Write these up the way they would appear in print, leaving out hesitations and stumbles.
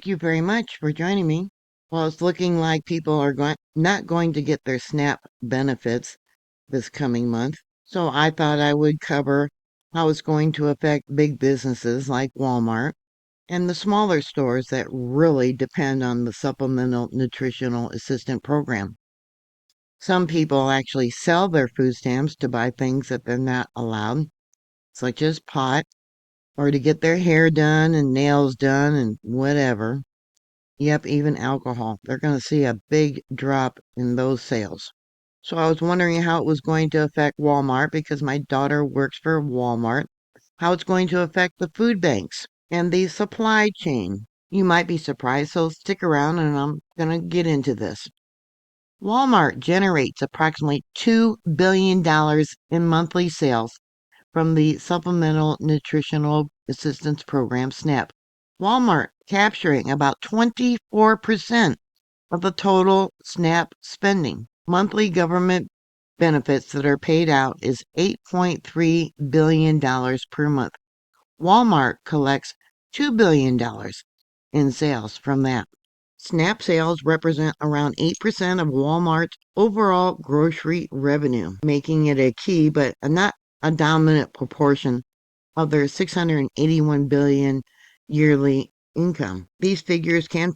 Thank you very much for joining me. Well, it's looking like people are not going to get their SNAP benefits this coming month. So I thought I would cover how it's going to affect big businesses like Walmart and the smaller stores that really depend on the Supplemental Nutritional Assistant Program. Some people actually sell their food stamps to buy things that they're not allowed, such as pot, or to get their hair done and nails done and whatever. Yep, even alcohol. They're going to see a big drop in those sales. So I was wondering how it was going to affect Walmart because my daughter works for Walmart, how it's going to affect the food banks and the supply chain. You might be surprised, so stick around and I'm going to get into this. Walmart generates approximately $2 billion in monthly sales from the Supplemental Nutritional Assistance Program, SNAP. Walmart capturing about 24% of the total SNAP spending. Monthly government benefits that are paid out is $8.3 billion per month. Walmart collects $2 billion in sales from that. SNAP sales represent around 8% of Walmart's overall grocery revenue, making it a key but not a dominant proportion of their $681 billion yearly income. These figures can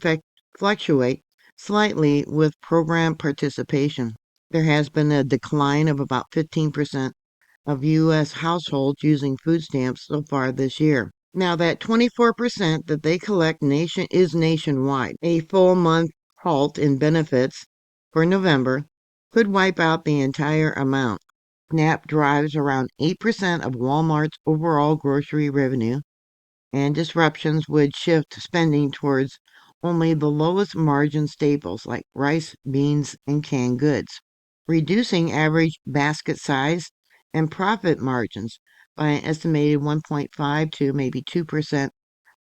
fluctuate slightly with program participation. There has been a decline of about 15% of U.S. households using food stamps so far this year. Now, that 24% that they collect is nationwide. A full month halt in benefits for November could wipe out the entire amount. SNAP drives around 8% of Walmart's overall grocery revenue, and disruptions would shift spending towards only the lowest margin staples like rice, beans, and canned goods, reducing average basket size and profit margins by an estimated 1.5 to maybe 2%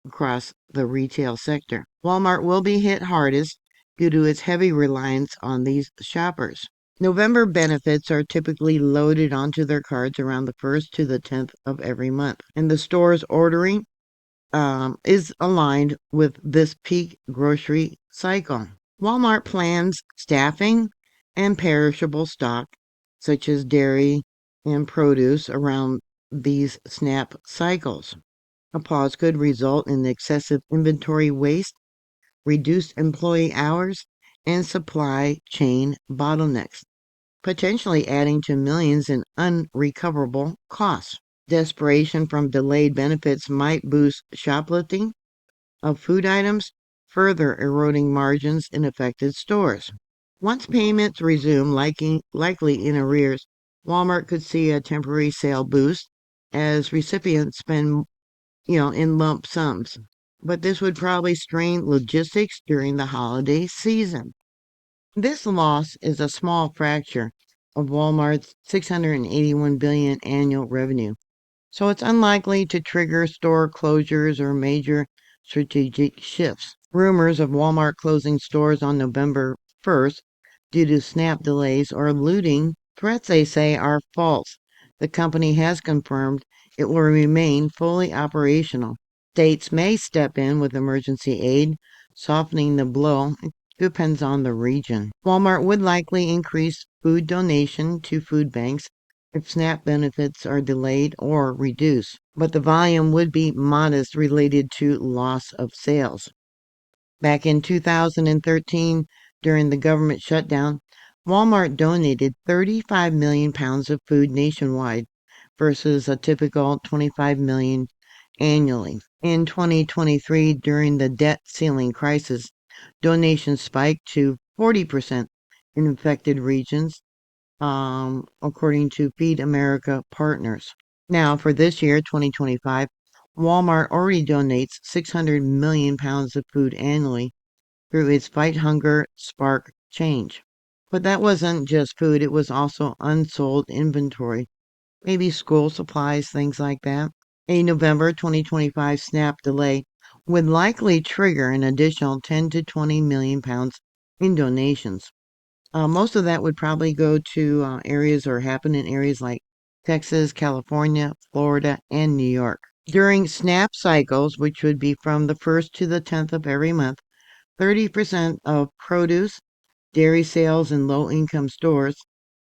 across the retail sector. Walmart will be hit hardest due to its heavy reliance on these shoppers. November benefits are typically loaded onto their cards around the 1st to the 10th of every month, and the store's ordering is aligned with this peak grocery cycle. Walmart plans staffing and perishable stock, such as dairy and produce, around these SNAP cycles. A pause could result in excessive inventory waste, reduced employee hours, and supply chain bottlenecks, potentially adding to millions in unrecoverable costs. Desperation from delayed benefits might boost shoplifting of food items, further eroding margins in affected stores. Once payments resume, likely in arrears, Walmart could see a temporary sale boost as recipients spend, in lump sums. But this would probably strain logistics during the holiday season. This loss is a small fraction of Walmart's $681 billion annual revenue, so it's unlikely to trigger store closures or major strategic shifts. Rumors of Walmart closing stores on November 1st due to SNAP delays or looting threats, they say, are false. The company has confirmed it will remain fully operational. States may step in with emergency aid, softening the blow. It depends on the region. Walmart would likely increase food donation to food banks if SNAP benefits are delayed or reduced, but the volume would be modest related to loss of sales. Back in 2013, during the government shutdown, Walmart donated 35 million pounds of food nationwide versus a typical 25 million annually. In 2023, during the debt ceiling crisis, donations spiked to 40% in affected regions, according to Feed America Partners. Now, for this year, 2025, Walmart already donates 600 million pounds of food annually through its Fight Hunger Spark Change. But that wasn't just food, it was also unsold inventory, maybe school supplies, things like that. A November 2025 SNAP delay would likely trigger an additional 10 to 20 million pounds in donations. Most of that would probably go to areas or happen in areas like Texas, California, Florida, and New York. During SNAP cycles, which would be from the 1st to the 10th of every month, 30% of produce, dairy sales, and low-income stores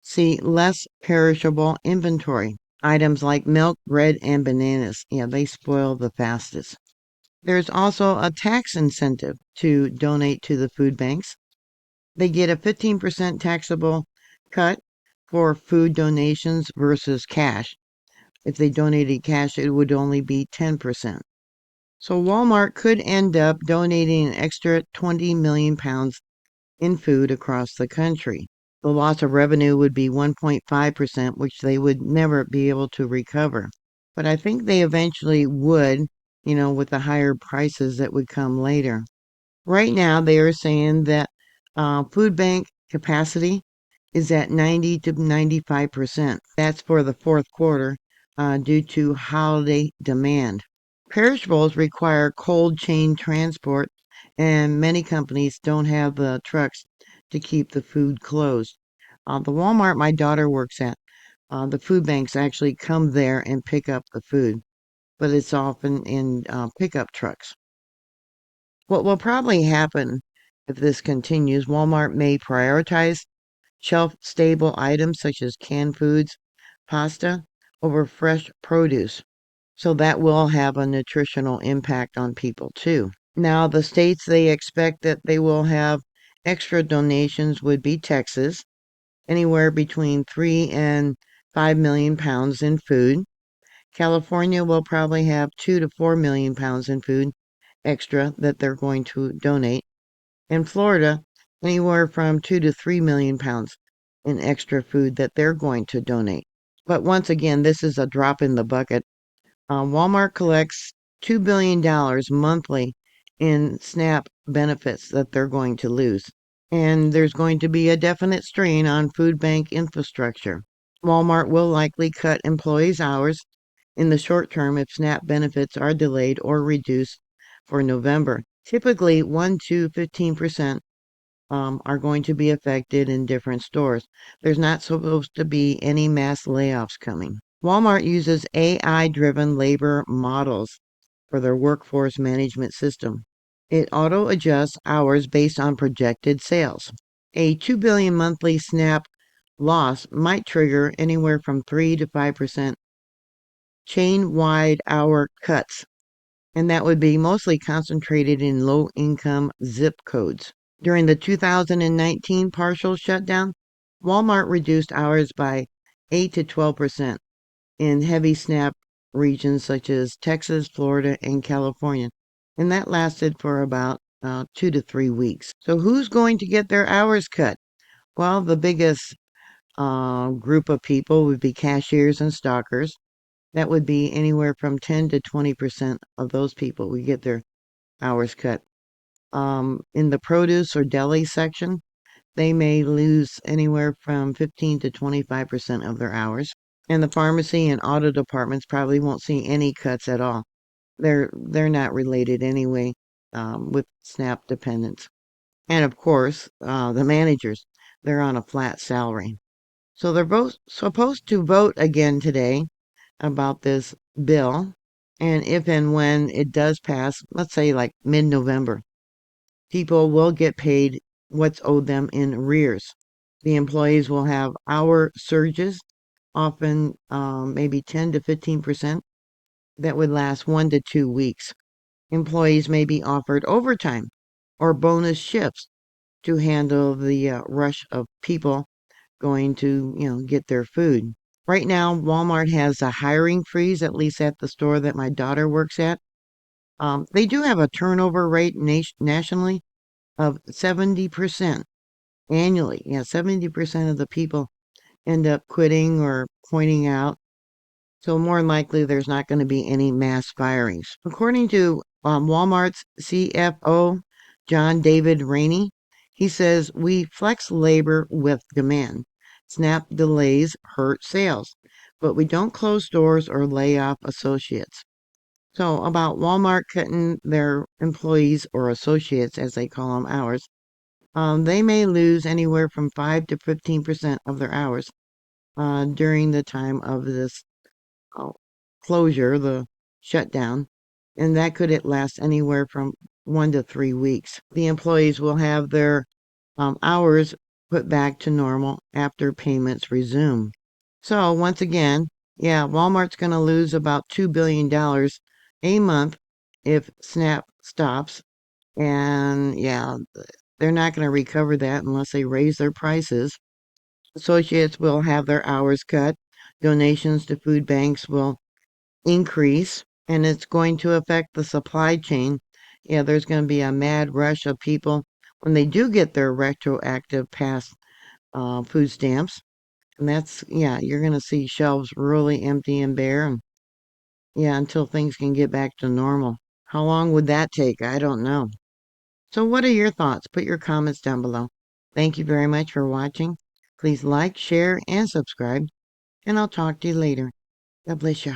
see less perishable inventory. Items like milk, bread, and bananas, yeah, they spoil the fastest. There's also a tax incentive to donate to the food banks. They get a 15% taxable cut for food donations versus cash. If they donated cash, it would only be 10%. So Walmart could end up donating an extra 20 million pounds in food across the country. The loss of revenue would be 1.5%, which they would never be able to recover. But I think they eventually would, with the higher prices that would come later. Right now, they are saying that food bank capacity is at 90 to 95%. That's for the fourth quarter due to holiday demand. Perishables require cold chain transport, and many companies don't have the trucks to keep the food closed. The Walmart my daughter works at, the food banks actually come there and pick up the food, but it's often in pickup trucks. What will probably happen if this continues, Walmart may prioritize shelf-stable items such as canned foods, pasta, over fresh produce. So that will have a nutritional impact on people too. Now, the states they expect that they will have extra donations would be Texas, anywhere between 3 and 5 million pounds in food. California will probably have 2 to 4 million pounds in food extra that they're going to donate. And Florida, anywhere from 2 to 3 million pounds in extra food that they're going to donate. But once again, this is a drop in the bucket. Walmart collects $2 billion monthly in SNAP benefits that they're going to lose. And there's going to be a definite strain on food bank infrastructure. Walmart will likely cut employees' hours in the short term if SNAP benefits are delayed or reduced for November. Typically, 1 to 15% are going to be affected in different stores. There's not supposed to be any mass layoffs coming. Walmart uses AI-driven labor models for their workforce management system. It auto-adjusts hours based on projected sales. A $2 billion monthly SNAP loss might trigger anywhere from 3 to 5% chain-wide hour cuts, and that would be mostly concentrated in low-income zip codes. During the 2019 partial shutdown, Walmart reduced hours by 8 to 12% in heavy SNAP regions such as Texas, Florida, and California. And that lasted for about 2 to 3 weeks. So who's going to get their hours cut? Well, the biggest group of people would be cashiers and stockers. That would be anywhere from 10 to 20% of those people would get their hours cut. In the produce or deli section, they may lose anywhere from 15 to 25% of their hours. And the pharmacy and auto departments probably won't see any cuts at all. They're not related anyway with SNAP dependents. And of course, the managers, they're on a flat salary. So they're both supposed to vote again today about this bill. And if and when it does pass, let's say like mid-November, people will get paid what's owed them in arrears. The employees will have hour surges, often maybe 10 to 15%, that would last 1 to 2 weeks. Employees may be offered overtime or bonus shifts to handle the rush of people going to, get their food. Right now, Walmart has a hiring freeze, at least at the store that my daughter works at. They do have a turnover rate nationally of 70% annually. Yeah, 70% of the people end up quitting or pointing out. So more than likely, there's not going to be any mass firings. According to Walmart's CFO, John David Rainey, he says, we flex labor with demand. SNAP delays hurt sales, but we don't close stores or lay off associates. So about Walmart cutting their employees or associates, as they call them, hours, they may lose anywhere from 5 to 15% of their hours during the time of this closure, the post-shutdown, and that could it last anywhere from 1 to 3 weeks. The employees will have their hours put back to normal after payments resume. So once again, yeah, Walmart's going to lose about $2 billion a month if SNAP stops. And yeah, they're not going to recover that unless they raise their prices. Associates will have their hours cut. Donations to food banks will increase, and it's going to affect the supply chain. Yeah, there's going to be a mad rush of people when they do get their retroactive past food stamps. And that's, yeah, you're going to see shelves really empty and bare. And yeah, until things can get back to normal. How long would that take? I don't know. So, what are your thoughts? Put your comments down below. Thank you very much for watching. Please like, share, and subscribe, and I'll talk to you later. God bless you.